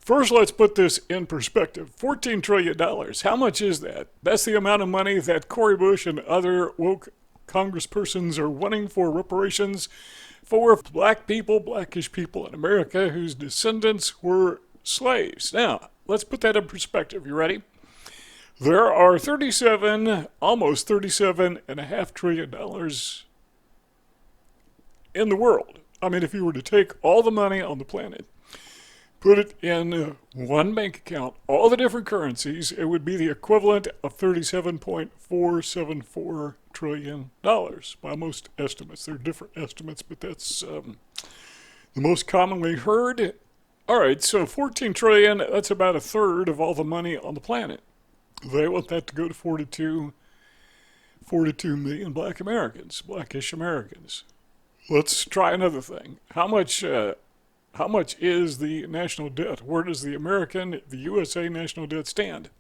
First, let's put this in perspective. $14 trillion. How much is that? That's the amount of money that Cory Bush and other woke congresspersons are wanting for reparations for black people, blackish people in America whose descendants were slaves. Now, let's put that in perspective. You ready? There are almost $37.5 trillion in the world. I mean, if you were to take all the money on the planet, put it in one bank account, all the different currencies, it would be the equivalent of $37.474 trillion by most estimates. There are different estimates, but that's the most commonly heard. All right, so 14 trillion, that's about a third of all the money on the planet. They want that to go to 42 million black Americans, blackish Americans. Let's try another thing. How much is the national debt? Where does the USA national debt stand?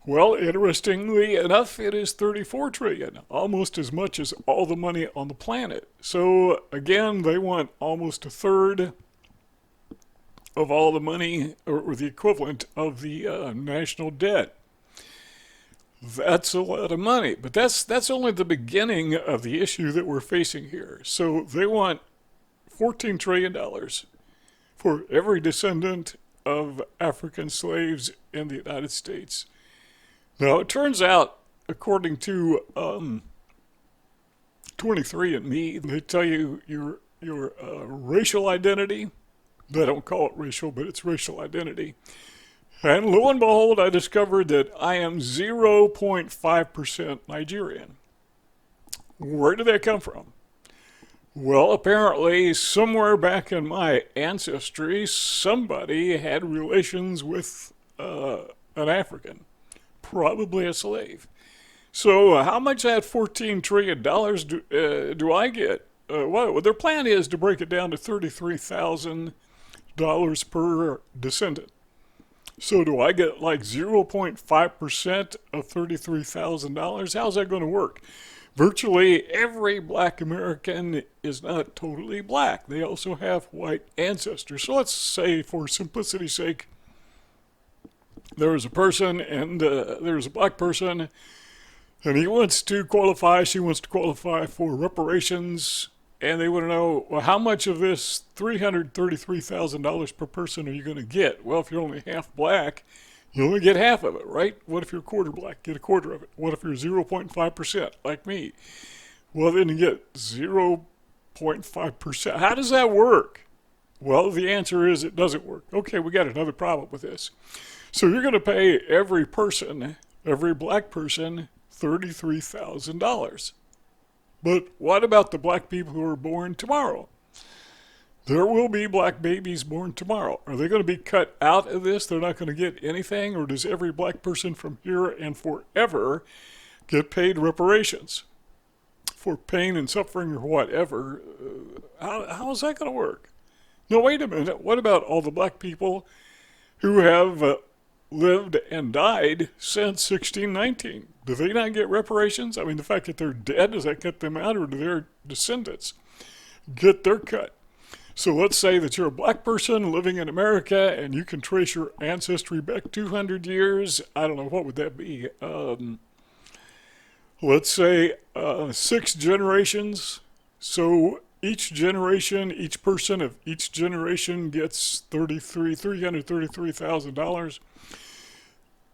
Well, interestingly enough, it is 34 trillion, almost as much as all the money on the planet. So again, they want almost a third of all the money, or the equivalent of the national debt. That's a lot of money, but that's only the beginning of the issue that we're facing here. So they want $14 trillion for every descendant of African slaves in the United States. Now, it turns out, according to 23andMe, they tell you your racial identity. They don't call it racial, but it's racial identity. And lo and behold, I discovered that I am 0.5% Nigerian. Where did that come from? Well, apparently, somewhere back in my ancestry, somebody had relations with an African, probably a slave. So how much of that $14 trillion do I get? Well, their plan is to break it down to $33,000 per descendant. So do I get like 0.5% of $33,000? How's that going to work? Virtually every black American is not totally black. They also have white ancestors. So let's say, for simplicity's sake, there is a person and there's a black person, and she wants to qualify for reparations, and they want to know, well, how much of this $333,000 per person are you going to get? Well, if you're only half black, you only get half of it, right? What if you're quarter black? Get a quarter of it. What if you're 0.5%, like me? Well, then you get 0.5%. How does that work? Well, the answer is it doesn't work. Okay, we got another problem with this. So you're going to pay every black person, $33,000. But what about the black people who are born tomorrow? There will be black babies born tomorrow. Are they going to be cut out of this? They're not going to get anything? Or does every black person from here and forever get paid reparations for pain and suffering or whatever? How is that going to work? No, wait a minute. What about all the black people who have lived and died since 1619? Do they not get reparations? I mean, the fact that they're dead, does that cut them out, or do their descendants get their cut? So let's say that you're a black person living in America and you can trace your ancestry back 200 years. I don't know, what would that be? Let's say 6 generations. So each person of each generation gets $333,000.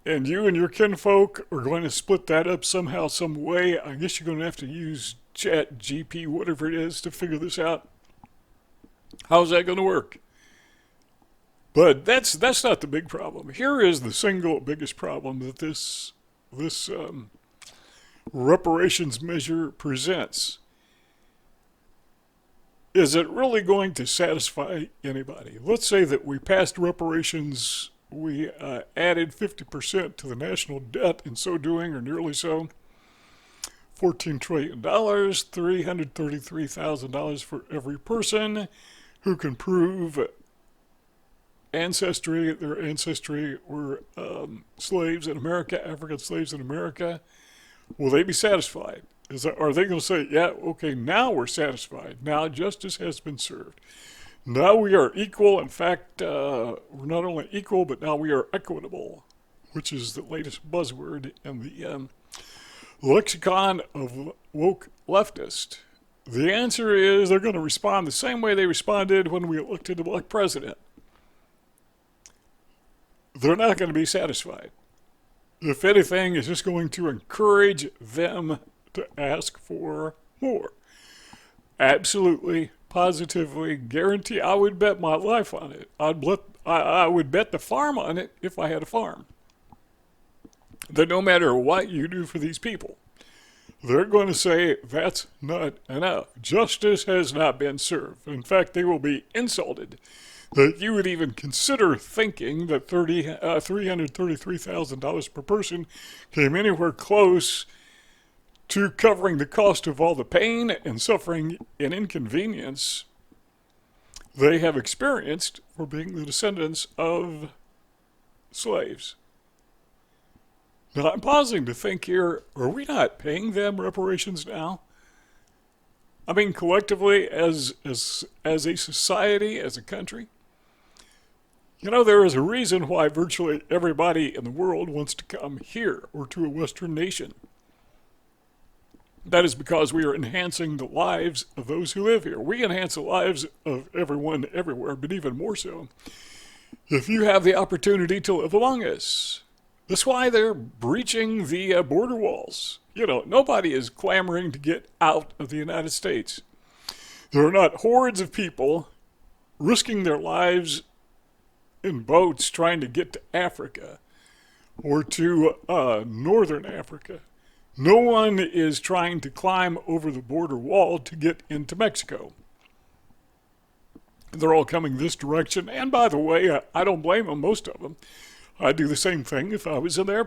And you and your kinfolk are going to split that up somehow, some way. I guess you're going to have to use Chat GP, whatever it is, to figure this out. How's that going to work? But that's not the big problem. Here is the single biggest problem that this reparations measure presents. Is it really going to satisfy anybody? Let's say that we passed reparations, we added 50% to the national debt in so doing, or nearly so. $14 trillion, $333,000 for every person who can prove their ancestry were slaves in America, African slaves in America. Will they be satisfied? Are they going to say, yeah, okay, now we're satisfied. Now justice has been served. Now we are equal. In fact, we're not only equal, but now we are equitable, which is the latest buzzword in the lexicon of woke leftist. The answer is they're going to respond the same way they responded when we elected a black president. They're not going to be satisfied. If anything, it's just going to encourage them to ask for more. Absolutely, positively guarantee. I would bet my life on it. I would bet the farm on it if I had a farm. That no matter what you do for these people, they're going to say that's not enough. Justice has not been served. In fact, they will be insulted that you would even consider thinking that $333,000 per person came anywhere close to covering the cost of all the pain and suffering and inconvenience they have experienced for being the descendants of slaves. Now, I'm pausing to think here, are we not paying them reparations now? I mean, collectively, as a society, as a country? You know, there is a reason why virtually everybody in the world wants to come here or to a Western nation. That is because we are enhancing the lives of those who live here. We enhance the lives of everyone everywhere, but even more so if you have the opportunity to live among us. That's why they're breaching the border walls. You know, nobody is clamoring to get out of the United States. There are not hordes of people risking their lives in boats trying to get to Africa or to northern Africa. No one is trying to climb over the border wall to get into Mexico. They're all coming this direction. And by the way, I don't blame them, most of them. I'd do the same thing if I was in their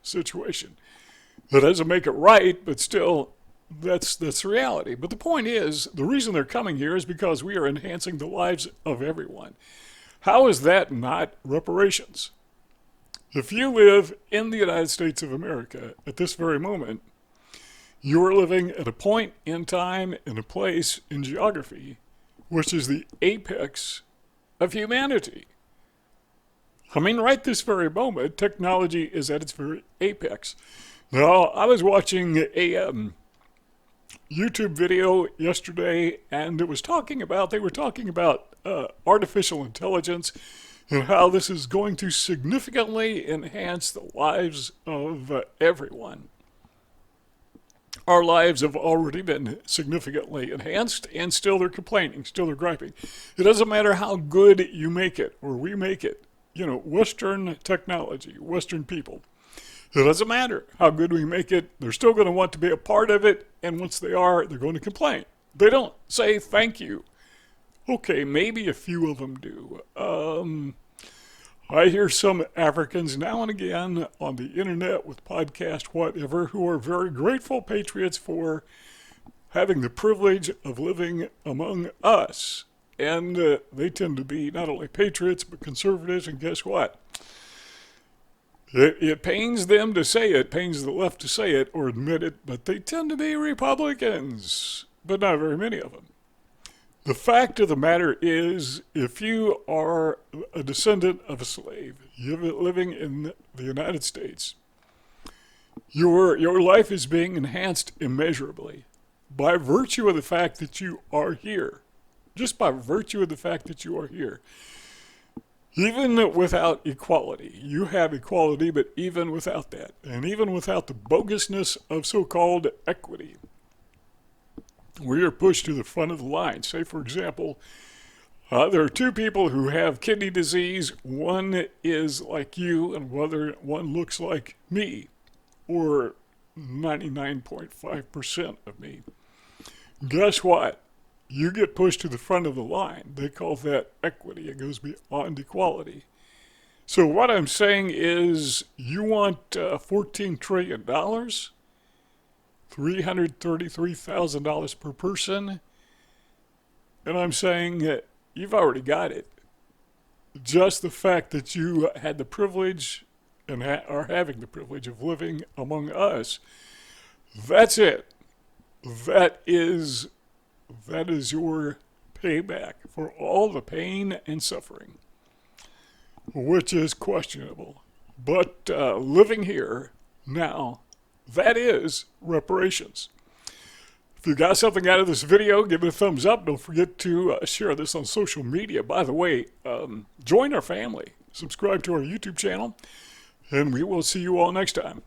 situation. That doesn't make it right, but still, that's the reality. But the point is, the reason they're coming here is because we are enhancing the lives of everyone. How is that not reparations? If you live in the United States of America at this very moment, you are living at a point in time, in a place, in geography, which is the apex of humanity. I mean, right this very moment, technology is at its very apex. Now, I was watching a YouTube video yesterday, and they were talking about artificial intelligence and how this is going to significantly enhance the lives of everyone. Our lives have already been significantly enhanced, and still they're complaining, still they're griping. It doesn't matter how good you make it or we make it. You know, Western technology, Western people. It doesn't matter how good we make it. They're still going to want to be a part of it, and once they are, they're going to complain. They don't say thank you. Okay, maybe a few of them do. I hear some Africans now and again on the internet with podcast, whatever, who are very grateful patriots for having the privilege of living among us. And they tend to be not only patriots, but conservatives. And guess what? It pains them to say it, pains the left to say it or admit it, but they tend to be Republicans, but not very many of them. The fact of the matter is, if you are a descendant of a slave, you're living in the United States, your life is being enhanced immeasurably by virtue of the fact that you are here. Just by virtue of the fact that you are here. Even without equality, you have equality, but even without that, and even without the bogusness of so-called equity, we are pushed to the front of the line. Say, for example, there are two people who have kidney disease. One is like you, and one looks like me, or 99.5% of me. Guess what? You get pushed to the front of the line. They call that equity. It goes beyond equality. So what I'm saying is, you want $14 trillion, $333,000 per person, and I'm saying you've already got it. Just the fact that you had the privilege and are having the privilege of living among us, that's it. That is your payback for all the pain and suffering, which is questionable. But living here now, that is reparations. If you got something out of this video, give it a thumbs up. Don't forget to share this on social media. By the way, join our family. Subscribe to our YouTube channel, and we will see you all next time.